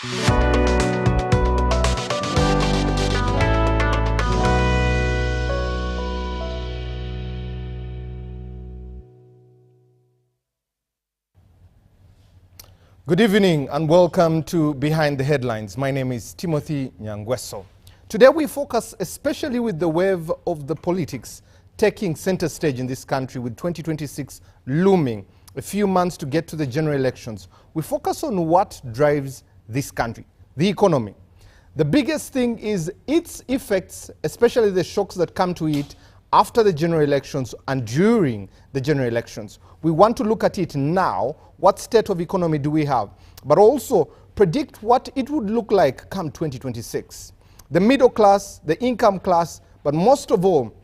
Good evening and welcome to Behind the Headlines. My name is Timothy Nyangweso. Today we focus especially with the wave of the politics taking center stage in this country with 2026 looming, a few months to get to the general elections. We focus on what drives this country, the economy. The biggest thing is its effects, especially the shocks that come to it after the general elections and during the general elections. We want to look at it now. What state of economy do we have? But also predict what it would look like come 2026. The middle class, the income class, but most of all,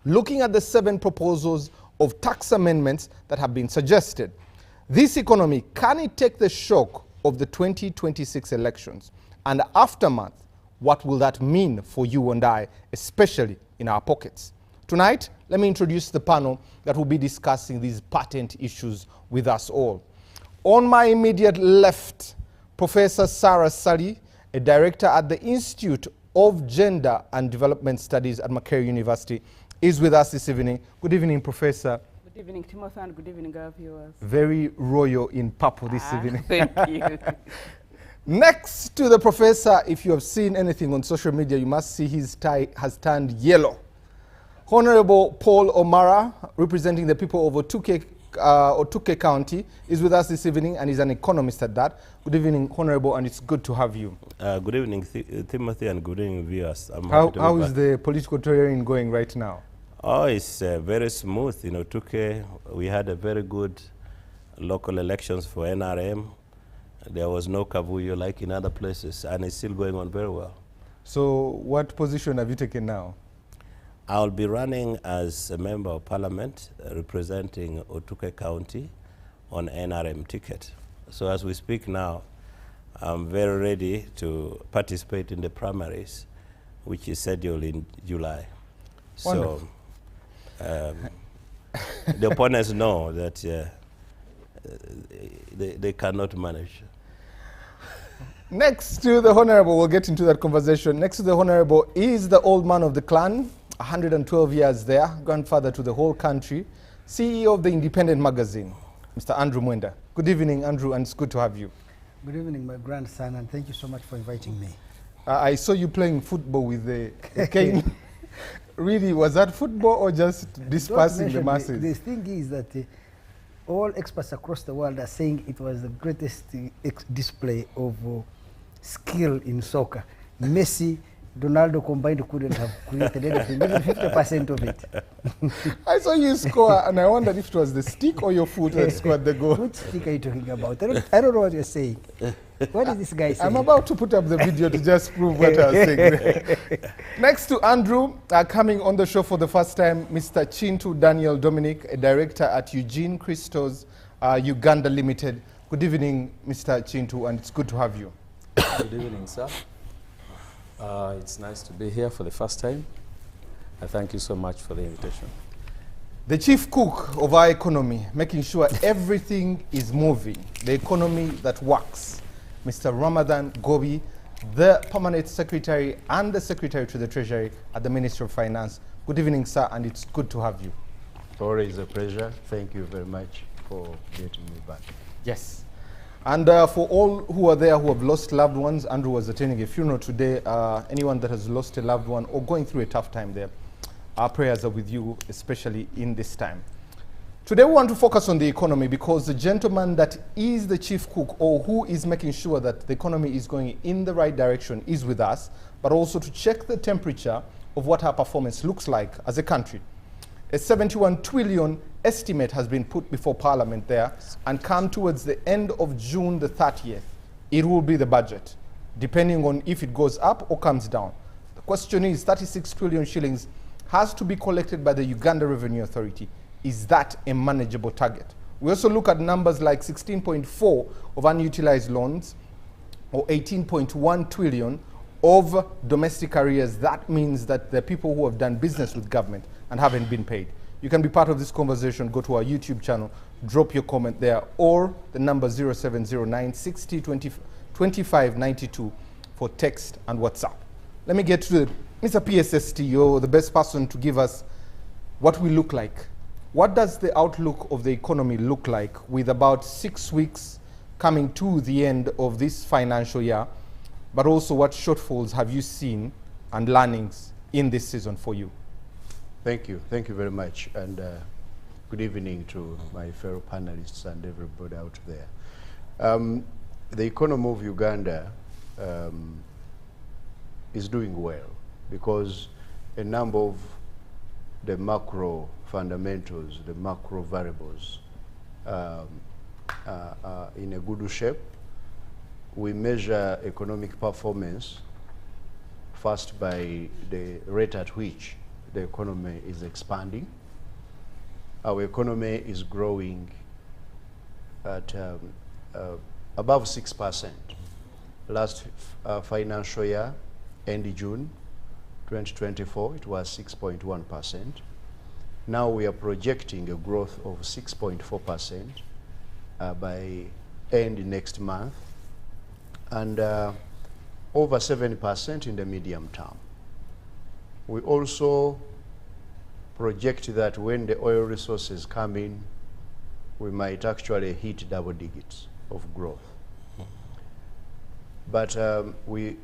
looking at the 7 proposals of tax amendments that have been suggested. This economy, can it take the shock of the 2026 elections? And aftermath, what will that mean for you and I, especially in our pockets? Tonight, let me introduce the panel that will be discussing these patent issues with us all. On my immediate left, Professor Sarah Sally, a director at the Institute of Gender and Development Studies at Makerere University, is with us this evening. Good evening, Professor. Good evening, Timothy, and good evening, our viewers. Very royal in purple this evening. Thank you. Next to the professor, if you have seen anything on social media, you must see his tie has turned yellow. Honorable Paul O'Mara, representing the people of Otuke County, is with us this evening and is an economist at that. Good evening, Honorable, and it's good to have you. Good evening, Timothy, and good evening, viewers. How is the political terrain going right now? Oh, it's very smooth. In Otuke, we had a very good local elections for NRM. There was no kavuyo like in other places, and it's still going on very well. So what position have you taken now? I'll be running as a member of parliament representing Otuke County on NRM ticket. So as we speak now, I'm very ready to participate in the primaries, which is scheduled in July. Wonderful. So the opponents know that they cannot manage. Next to the Honorable, we'll get into that conversation. Next to the Honorable is the old man of the clan, 112 years there, grandfather to the whole country, CEO of the Independent magazine, Mr. Andrew Mwenda. Good evening, Andrew, and it's good to have you. Good evening, my grandson, and thank you so much for inviting me. I saw you playing football with the cane. Really, was that football or just dispersing the masses? The thing is that all experts across the world are saying it was the greatest display of skill in soccer. Messi, Ronaldo combined couldn't have created anything, even 50% of it. I saw you score, and I wondered if it was the stick or your foot that scored the goal. What stick are you talking about? I don't know what you're saying. What is this guy saying? I'm about to put up the video to just prove what I was saying. Next to Andrew, coming on the show for the first time, Mr. Kintu Daniel Dominic, a director at Eugene Christos Uganda Limited. Good evening, Mr. Kintu, and it's good to have you. Good evening, sir. It's nice to be here for the first time. I thank you so much for the invitation. The chief cook of our economy, making sure everything is moving, the economy that works, Mr. Ramadan Gobi, the permanent secretary and the secretary to the Treasury at the Ministry of Finance. Good evening, sir, and it's good to have you. Always a pleasure. Thank you very much for getting me back. Yes. And for all who are there who have lost loved ones, Andrew was attending a funeral today. Anyone that has lost a loved one or going through a tough time there, our prayers are with you, especially in this time. Today we want to focus on the economy because the gentleman that is the chief cook or who is making sure that the economy is going in the right direction is with us, but also to check the temperature of what our performance looks like as a country. A 71 trillion estimate has been put before Parliament there, and come towards the end of June the 30th, it will be the budget, depending on if it goes up or comes down. The question is, 36 trillion shillings has to be collected by the Uganda Revenue Authority. Is that a manageable target? We also look at numbers like 16.4 of unutilized loans, or 18.1 trillion of domestic arrears. That means that there are people who have done business with government and haven't been paid. You can be part of this conversation. Go to our YouTube channel, drop your comment there, or the number 0709 60 2592 for text and WhatsApp. Let me get to Mr. PSST. You're the best person to give us what we look like. What does the outlook of the economy look like with about 6 weeks coming to the end of this financial year, but also what shortfalls have you seen and learnings in this season for you? Thank you very much, and good evening to my fellow panelists and everybody out there. The economy of Uganda is doing well because a number of the macro fundamentals, the macro variables are in a good shape. We measure economic performance first by the rate at which the economy is expanding. Our economy is growing at above 6%. Last financial year, end June 2024, it was 6.1%. Now we are projecting a growth of 6.4% by end next month, and over 7% in the medium term. We also project that when the oil resources come in, we might actually hit double digits of growth. But we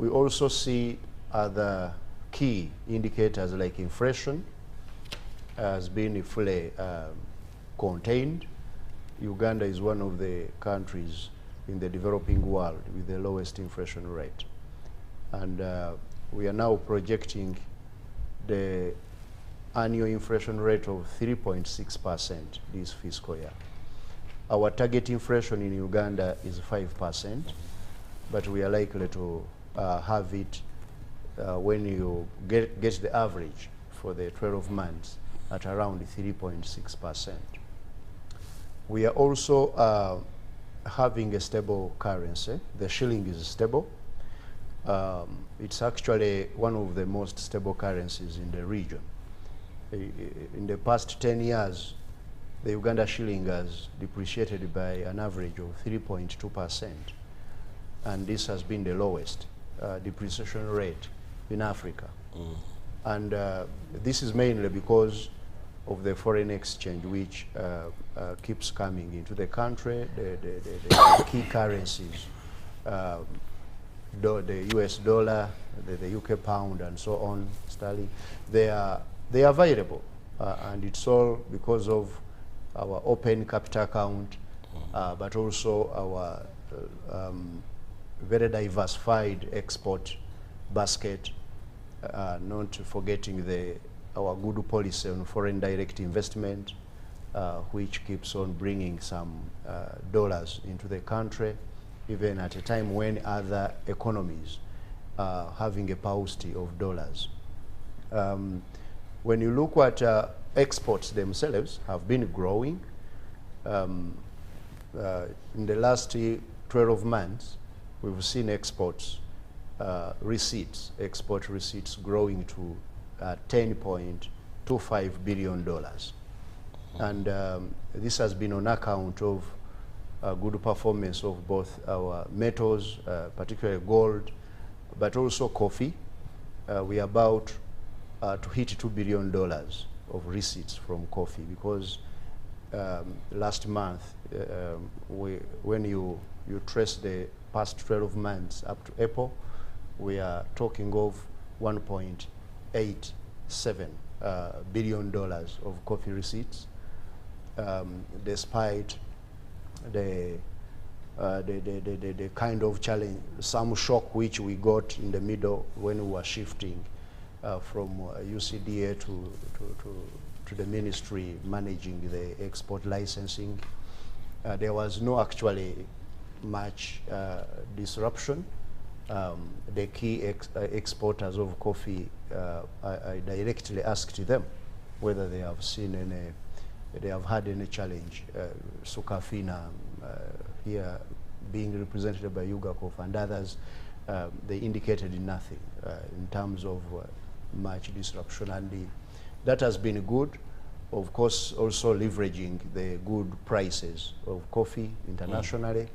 also see other key indicators like inflation has been fully contained. Uganda is one of the countries in the developing world with the lowest inflation rate. And we are now projecting the annual inflation rate of 3.6% this fiscal year. Our target inflation in Uganda is 5%, but we are likely to have it when you get the average for the 12 months at around 3.6%. We are also having a stable currency. The shilling is stable. It's actually one of the most stable currencies in the region. In the past 10 years, the Uganda shilling has depreciated by an average of 3.2%. And this has been the lowest depreciation rate in Africa. And this is mainly because of the foreign exchange, which keeps coming into the country. The key currencies, the US dollar, the UK pound, and so on, sterling, they are available. And it's all because of our open capital account, but also our very diversified export basket, not forgetting our good policy on foreign direct investment, which keeps on bringing some dollars into the country, even at a time when other economies are having a paucity of dollars. When you look at exports themselves have been growing. In the last 12 months, we've seen export receipts growing to $10.25 billion. And this has been on account of good performance of both our metals, particularly gold, but also coffee. We are about to hit $2 billion of receipts from coffee, because last month, when you trace the past 12 months up to April, we are talking of $1.87 billion of coffee receipts, despite the kind of challenge, some shock which we got in the middle when we were shifting from UCDA to the ministry managing the export licensing. There was no actually much disruption. The key exporters of coffee, I directly asked them whether they have seen they have had any challenge. Sukafina here being represented by Yugakoff and others, they indicated nothing in terms of much disruption, and that has been good. Of course, also leveraging the good prices of coffee internationally.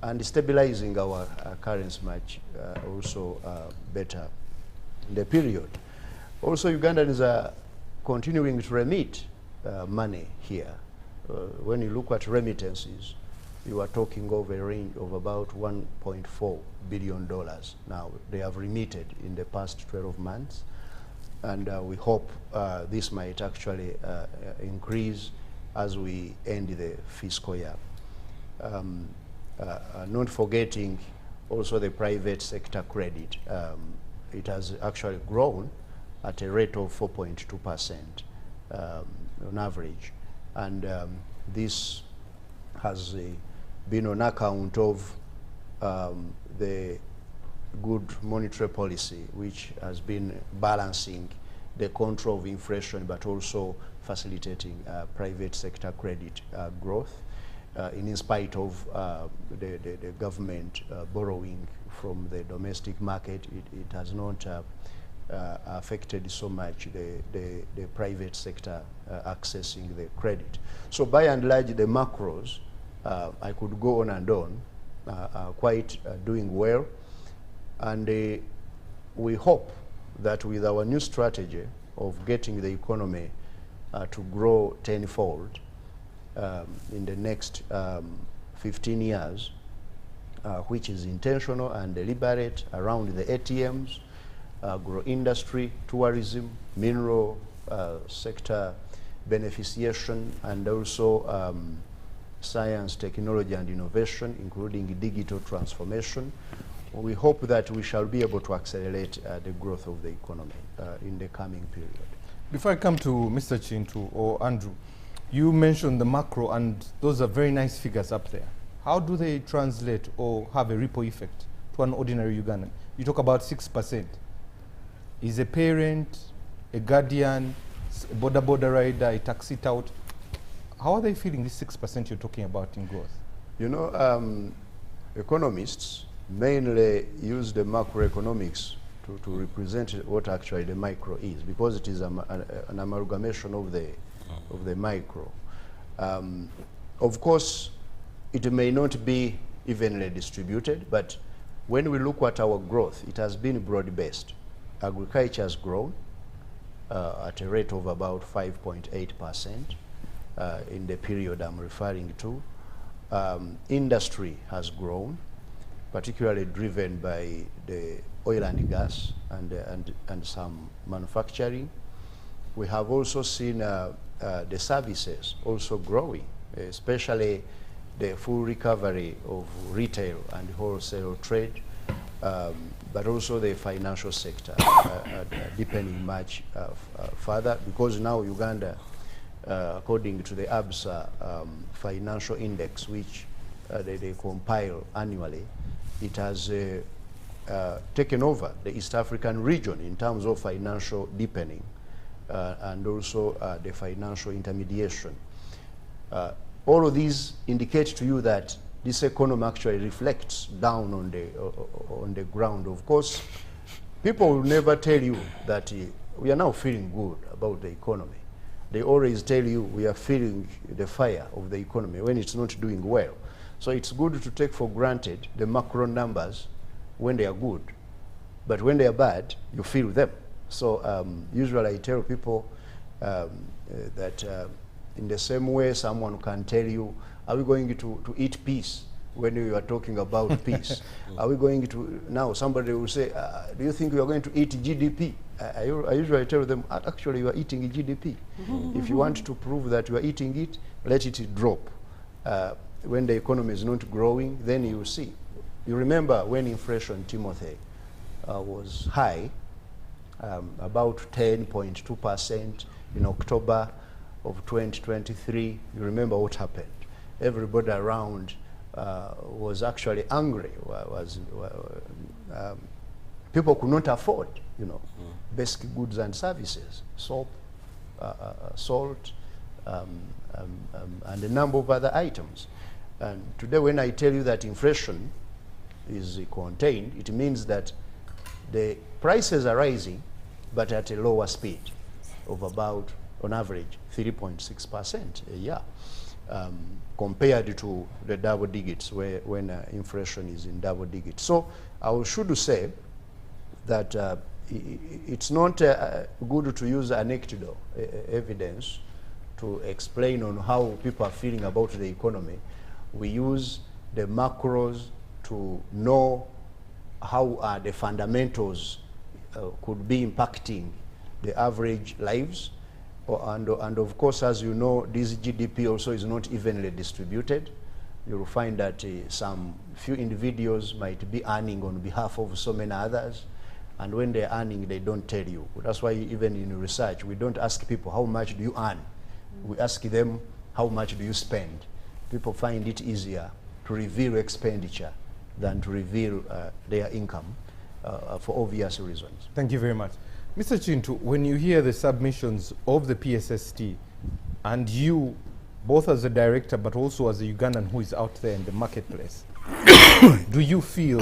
and stabilizing our currency much also better in the period. Also, Ugandans are continuing to remit money here. When you look at remittances, you are talking of a range of about $1.4 billion. Now, they have remitted in the past 12 months, and we hope this might actually increase as we end the fiscal year. Not forgetting also the private sector credit. It has actually grown at a rate of 4.2% on average. And this has been on account of the good monetary policy, which has been balancing the control of inflation, but also facilitating private sector credit growth. In spite of the government borrowing from the domestic market, it has not affected so much the private sector accessing the credit. So by and large, the macros, I could go on and on, are quite doing well. And we hope that with our new strategy of getting the economy to grow tenfold in the next 15 years, which is intentional and deliberate around the ATMs, agro-industry, tourism, mineral sector beneficiation, and also science, technology, and innovation, including digital transformation. We hope that we shall be able to accelerate the growth of the economy in the coming period. Before I come to Mr. Kintu or Andrew, you mentioned the macro, and those are very nice figures up there. How do they translate or have a ripple effect to an ordinary Ugandan? You talk about 6%. Is a parent, a guardian, a border rider, a taxi tout, how are they feeling this 6% you're talking about in growth? You know, economists mainly use the macroeconomics to represent what actually the micro is, because it is an amalgamation of the micro. Of course, it may not be evenly distributed, but when we look at our growth, it has been broad-based. Agriculture has grown at a rate of about 5.8% in the period I'm referring to. Industry has grown, particularly driven by the oil and gas and some manufacturing. We have also seen the services also growing, especially the full recovery of retail and wholesale trade, but also the financial sector deepening much further, because now Uganda, according to the ABSA financial index, which they compile annually, it has taken over the East African region in terms of financial deepening and also the financial intermediation. All of these indicate to you that this economy actually reflects down on the ground. Of course, people will never tell you that we are now feeling good about the economy. They always tell you we are feeling the fire of the economy when it's not doing well. So it's good to take for granted the macro numbers when they are good, but when they are bad, you feel them. So usually I tell people that in the same way someone can tell you, are we going to eat peace when you are talking about peace? Are we going to, now somebody will say, do you think we are going to eat GDP? I usually tell them, actually you are eating GDP. If you want to prove that you are eating it, let it drop. When the economy is not growing, then you will see. You remember when inflation, Timothy, was high, about 10.2% in October of 2023. You remember what happened. Everybody around was actually angry. People could not afford, basic goods and services, soap, salt, and a number of other items. And today when I tell you that inflation is contained, it means that the prices are rising, but at a lower speed of about, on average, 3.6% a year. compared to the double digits when inflation is in double digits. So I should say that it's not good to use anecdotal evidence to explain on how people are feeling about the economy. We use the macros to know how the fundamentals could be impacting the average lives. And of course, as you know, this GDP also is not evenly distributed. You'll find that some few individuals might be earning on behalf of so many others. And when they're earning, they don't tell you. That's why even in research, we don't ask people, how much do you earn? We ask them, how much do you spend? People find it easier to reveal expenditure than to reveal their income for obvious reasons. Thank you very much. Mr. Kintu, when you hear the submissions of the PSST, and you, both as a director but also as a Ugandan who is out there in the marketplace, do you feel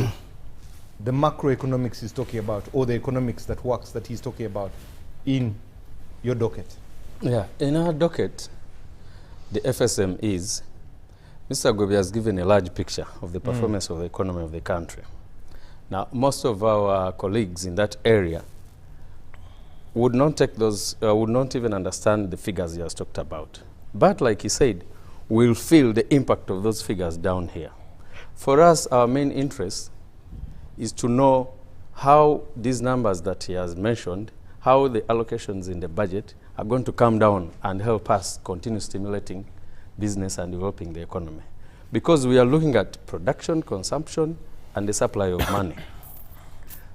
the macroeconomics he's talking about, or the economics that works that he's talking about, in your docket? Yeah, in our docket, the FSM is, Mr. Gobi has given a large picture of the performance of the economy of the country. Now, most of our colleagues in that area would not take those, would not even understand the figures he has talked about. But like he said, we'll feel the impact of those figures down here. For us, our main interest is to know how these numbers that he has mentioned, how the allocations in the budget are going to come down and help us continue stimulating business and developing the economy. Because we are looking at production, consumption, and the supply of money.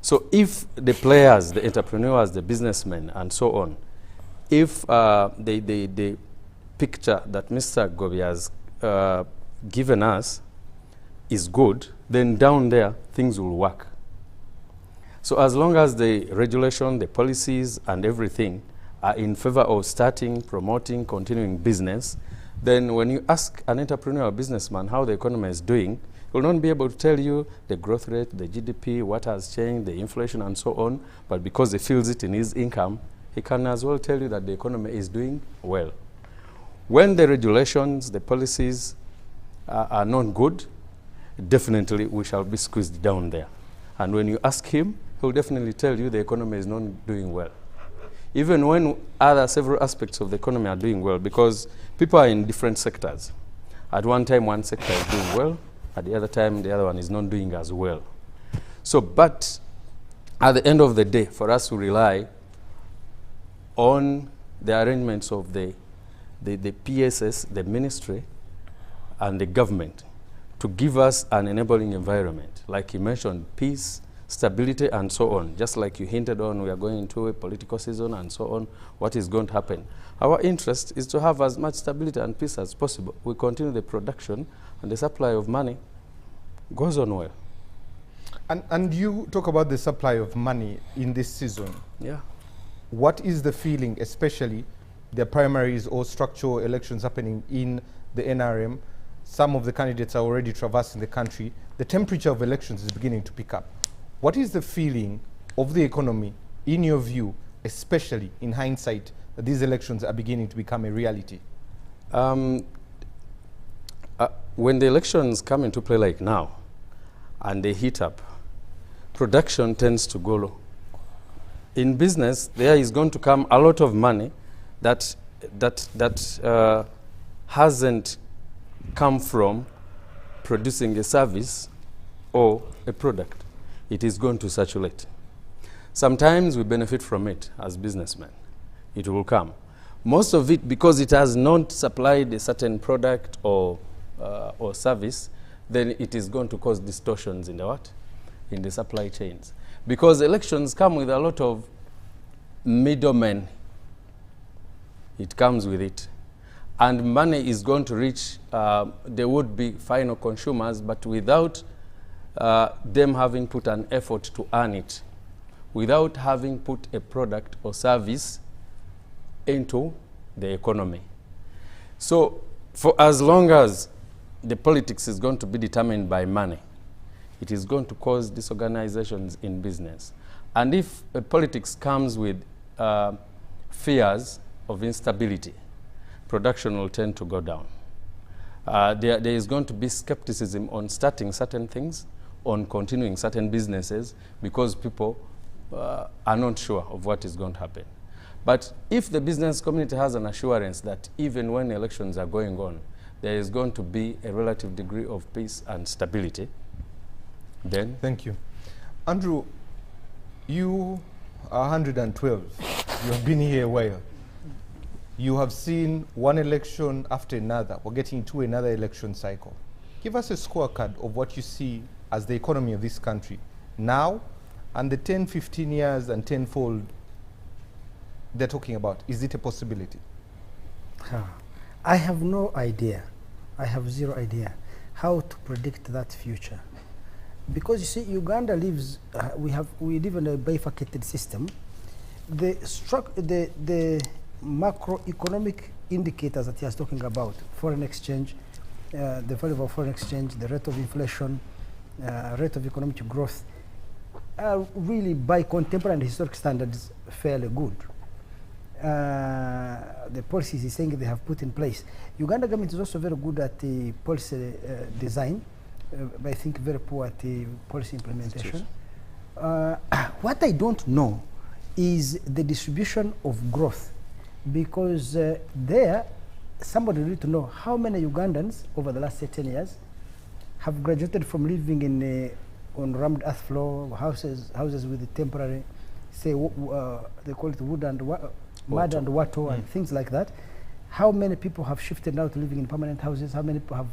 So if the players, the entrepreneurs, the businessmen, and so on, if the picture that Mr. Gobi has given us is good, then down there, things will work. So as long as the regulation, the policies, and everything are in favor of starting, promoting, continuing business, then when you ask an entrepreneur or businessman how the economy is doing, he will not be able to tell you the growth rate, the GDP, what has changed, the inflation, and so on. But because he feels it in his income, he can as well tell you that the economy is doing well. When the regulations, the policies are not good, definitely we shall be squeezed down there. And when you ask him, he'll definitely tell you the economy is not doing well. Even when other several aspects of the economy are doing well, because people are in different sectors. At one time, one sector is doing well. At the other time, the other one is not doing as well. So, but at the end of the day, for us to rely on the arrangements of the PSS, the ministry, and the government to give us an enabling environment. Like you mentioned, peace, stability, and so on. Just like you hinted on, we are going into a political season and so on, what is going to happen. Our interest is to have as much stability and peace as possible. We continue the production, and the supply of money goes on well. And you talk about the supply of money in this season. Yeah. What is the feeling, especially the primaries or structural elections happening in the NRM? Some of the candidates are already traversing the country. The temperature of elections is beginning to pick up. What is the feeling of the economy, in your view, especially in hindsight, that these elections are beginning to become a reality? When the elections come into play like now, and they heat up, production tends to go low. In business, there is going to come a lot of money that hasn't come from producing a service or a product. It is going to saturate. Sometimes we benefit from it as businessmen. It will come. Most of it, because it has not supplied a certain product or service, then it is going to cause distortions in the what? In the supply chains. Because elections come with a lot of middlemen. It comes with it. And money is going to reach the would-be final consumers, but without them having put an effort to earn it, without having put a product or service into the economy. So for as long as the politics is going to be determined by money, it is going to cause disorganizations in business. And if politics comes with fears of instability, production will tend to go down. there is going to be skepticism on starting certain things, on continuing certain businesses, because people are not sure of what is going to happen. But if the business community has an assurance that even when elections are going on, there is going to be a relative degree of peace and stability, then... Thank you. Andrew, you are 112. You have been here a while. You have seen one election after another. We're getting into another election cycle. Give us a scorecard of what you see as the economy of this country now and the 10, 15 years and tenfold they're talking about. Is it a possibility? I have no idea. I have zero idea how to predict that future. Because you see, Uganda lives, we live in a bifurcated system. The macroeconomic indicators that he was talking about, foreign exchange, the value of foreign exchange, the rate of inflation, rate of economic growth, are really by contemporary and historic standards fairly good. The policies he's saying they have put in place. Uganda government is also very good at the policy design, but I think very poor at the policy implementation. What I don't know is the distribution of growth, because there, somebody need to know how many Ugandans over the last 10 years have graduated from living in on rammed earth floor houses with the temporary, say they call it wood and mud and water and things like that. How many people have shifted now to living in permanent houses? How many people have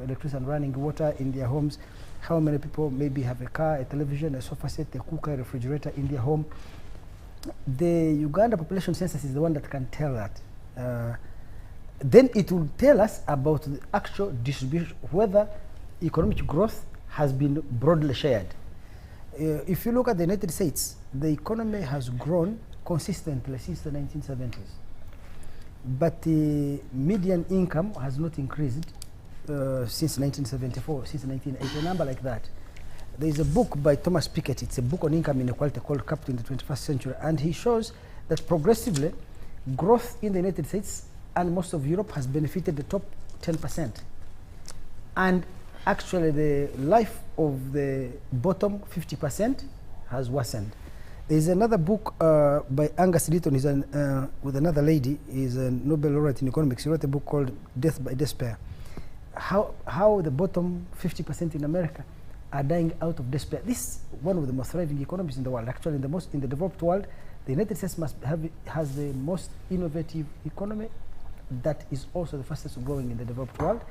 electricity and running water in their homes? How many people maybe have a car, a television, a sofa set, a cooker, a refrigerator in their home? The Uganda population census is the one that can tell that. Then it will tell us about the actual distribution, whether economic growth has been broadly shared. If you look at the United States, the economy has grown consistently since the 1970s. But the median income has not increased since 1974, since 1980, a number like that. There is a book by Thomas Piketty, it's a book on income inequality called Capital in the 21st Century, and he shows that progressively growth in the United States and most of Europe has benefited the top 10%. And actually the life of the bottom 50% has worsened. There is another book by Angus Deaton, he's with another lady, he's a Nobel laureate in economics. He wrote a book called Death by Despair. How the bottom 50% in America are dying out of despair. This is one of the most thriving economies in the world. Actually, in the developed world, the United States has the most innovative economy that is also the fastest growing in the developed world.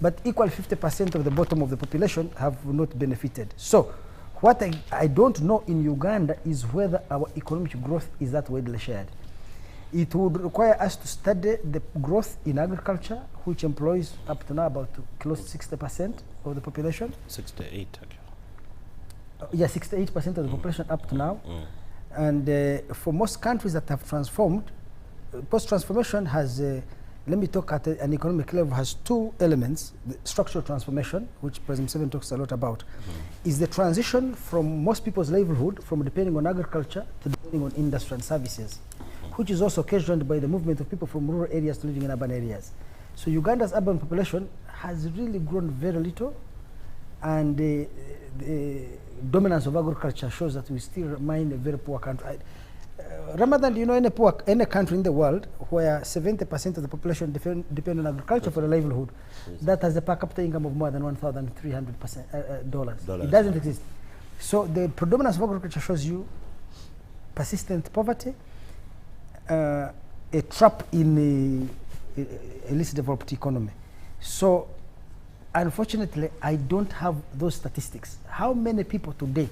But equal 50% of the bottom of the population have not benefited. So what I don't know in Uganda is whether our economic growth is that widely shared. It would require us to study the growth in agriculture, which employs up to now about close to 60% of the population. 68, actually. Yeah, 68% of the population up to now. And for most countries that have transformed, post-transformation has, let me talk at an economic level, has two elements. The structural transformation, which President Museveni talks a lot about, is the transition from most people's livelihood from depending on agriculture to depending on industry and services, which is also occasioned by the movement of people from rural areas to living in urban areas. So Uganda's urban population has really grown very little, and the dominance of agriculture shows that we still remain a very poor country. Ramadan, do you know any country in the world where 70% of the population depend on agriculture for a livelihood that has a per capita income of more than $1,300? It doesn't exist. So the predominance of agriculture shows you persistent poverty, a trap in a least developed economy. So unfortunately, I don't have those statistics. How many people today,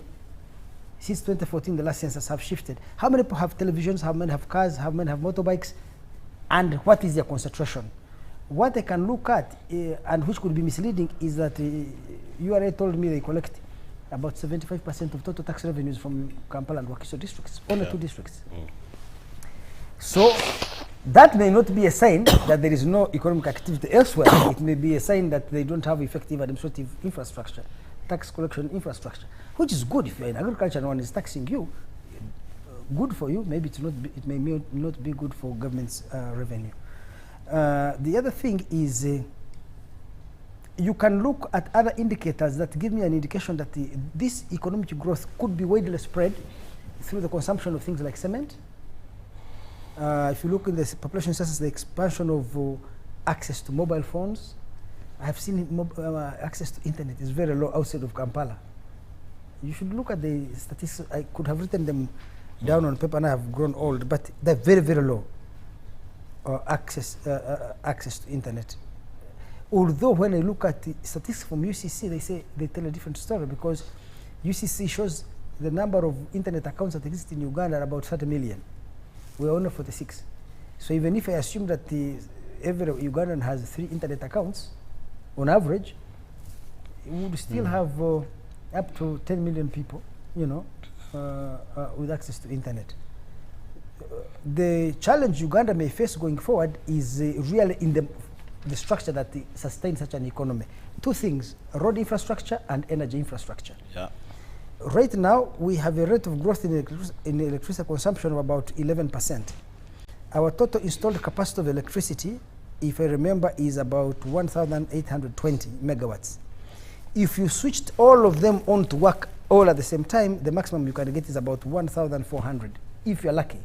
since 2014, the last census, have shifted? How many people have televisions? How many have cars? How many have motorbikes? And what is their concentration? What I can look at, and which could be misleading, is that URA told me they collect about 75% of total tax revenues from Kampala and Wakiso districts, only two districts. So that may not be a sign that there is no economic activity elsewhere. It may be a sign that they don't have effective administrative infrastructure, tax collection infrastructure, which is good if you're in agriculture and one is taxing you. Good for you. Maybe it may not be good for government's revenue. The other thing is you can look at other indicators that give me an indication that this economic growth could be widely spread through the consumption of things like cement. If you look in the population census, the expansion of access to mobile phones. I have seen access to internet is very low outside of Kampala. You should look at the statistics. I could have written them down on paper and I have grown old, but they're very, very low access to internet. Although when I look at the statistics from UCC, they say they tell a different story, because UCC shows the number of internet accounts that exist in Uganda are about 30 million. We're only 46. So even if I assume that every Ugandan has 3 internet accounts, on average, we would still have up to 10 million people, you know, with access to internet. The challenge Uganda may face going forward is really in the structure that sustains such an economy. 2 things: road infrastructure and energy infrastructure. Yeah. Right now, we have a rate of growth in electricity consumption of about 11%. Our total installed capacity of electricity, if I remember, is about 1,820 megawatts. If you switched all of them on to work all at the same time, the maximum you can get is about 1,400, if you're lucky.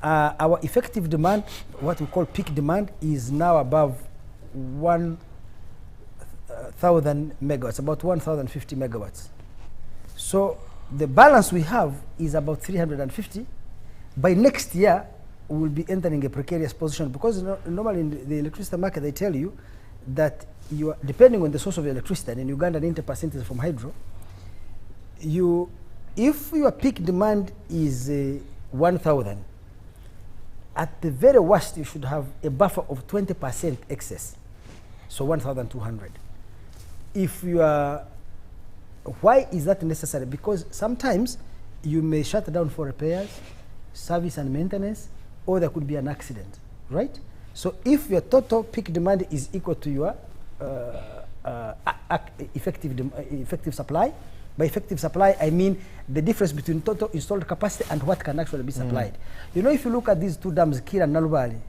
Our effective demand, what we call peak demand, is now above 1,000 megawatts, about 1,050 megawatts. So the balance we have is about 350. By next year, we will be entering a precarious position, because normally in the electricity market, they tell you that you are, depending on the source of electricity, and in Uganda 90% is from hydro, if your peak demand is 1,000, at the very worst, you should have a buffer of 20% excess, so 1,200. If you are, why is that necessary? Because sometimes you may shut down for repairs, service and maintenance, or there could be an accident, right? So if your total peak demand is equal to your effective supply, by effective supply, I mean the difference between total installed capacity and what can actually be supplied. You know, if you look at these 2 dams, Kira and Nalubali,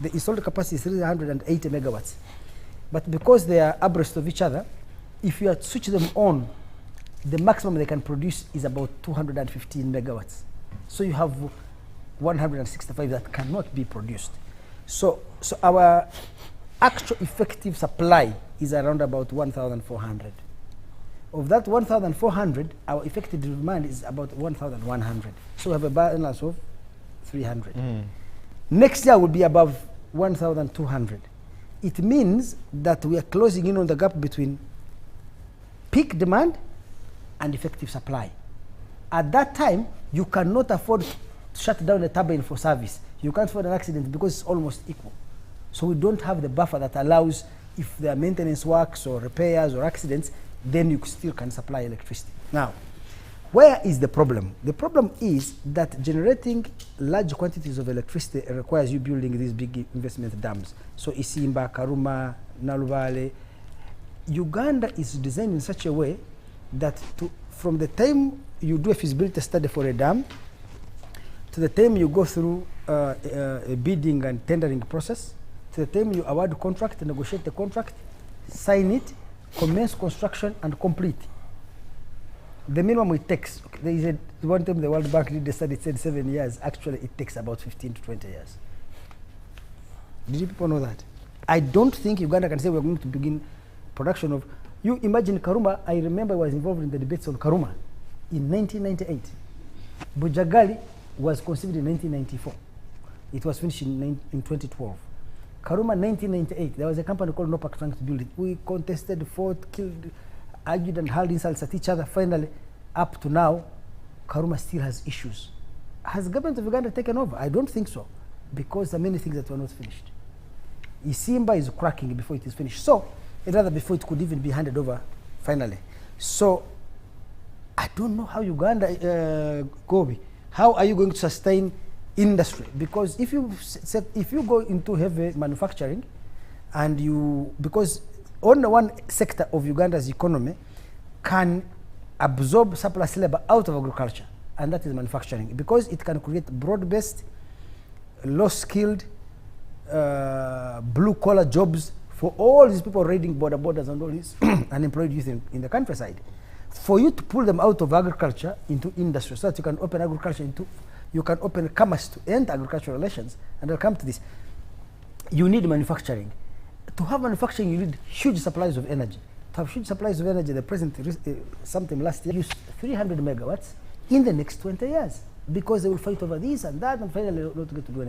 the installed capacity is 380 megawatts. But because they are abreast of each other, if you switch them on, the maximum they can produce is about 215 megawatts. So you have 165 that cannot be produced. So our actual effective supply is around about 1,400. Of that 1,400, our effective demand is about 1,100. So we have a balance of 300. Next year will be above 1,200. It means that we are closing in on the gap between peak demand and effective supply. At that time, you cannot afford to shut down a turbine for service. You can't afford an accident because it's almost equal. So we don't have the buffer that allows, if there are maintenance works or repairs or accidents, then you still can supply electricity. Now, where is the problem? The problem is that generating large quantities of electricity requires you building these big investment dams. So Isimba, Karuma, Naluvale. Uganda is designed in such a way that from the time you do a feasibility study for a dam to the time you go through a bidding and tendering process, to the time you award contract, negotiate the contract, sign it, commence construction and complete. The minimum it takes, there is one time the World Bank did the study, it said 7 years. Actually, it takes about 15 to 20 years. Did you people know that? I don't think Uganda can say we're going to begin production of, you imagine Karuma. I remember I was involved in the debates on Karuma in 1998. Bujagali was conceived in 1994. It was finished in 2012. Karuma 1998, there was a company called Nopak trying to build it. We contested, fought, killed, argued and hurled insults at each other. Finally, up to now, Karuma still has issues. Has the government of Uganda taken over? I don't think so, because there are many things that were not finished. Isimba is cracking before it is finished. So, rather before it could even be handed over finally. So, I don't know how Uganda, Gobi, how are you going to sustain industry? Because if you go into heavy manufacturing, and because only one sector of Uganda's economy can absorb surplus labor out of agriculture, and that is manufacturing, because it can create broad-based, low-skilled, blue-collar jobs for all these people raiding borders and all these unemployed youth in the countryside. For you to pull them out of agriculture into industry so that you can open agriculture into, you can open commerce to end agricultural relations, and I'll come to this. You need manufacturing. To have manufacturing, you need huge supplies of energy. To have huge supplies of energy, the president, something last year, used 300 megawatts in the next 20 years because they will fight over this and that and finally not get to do anything.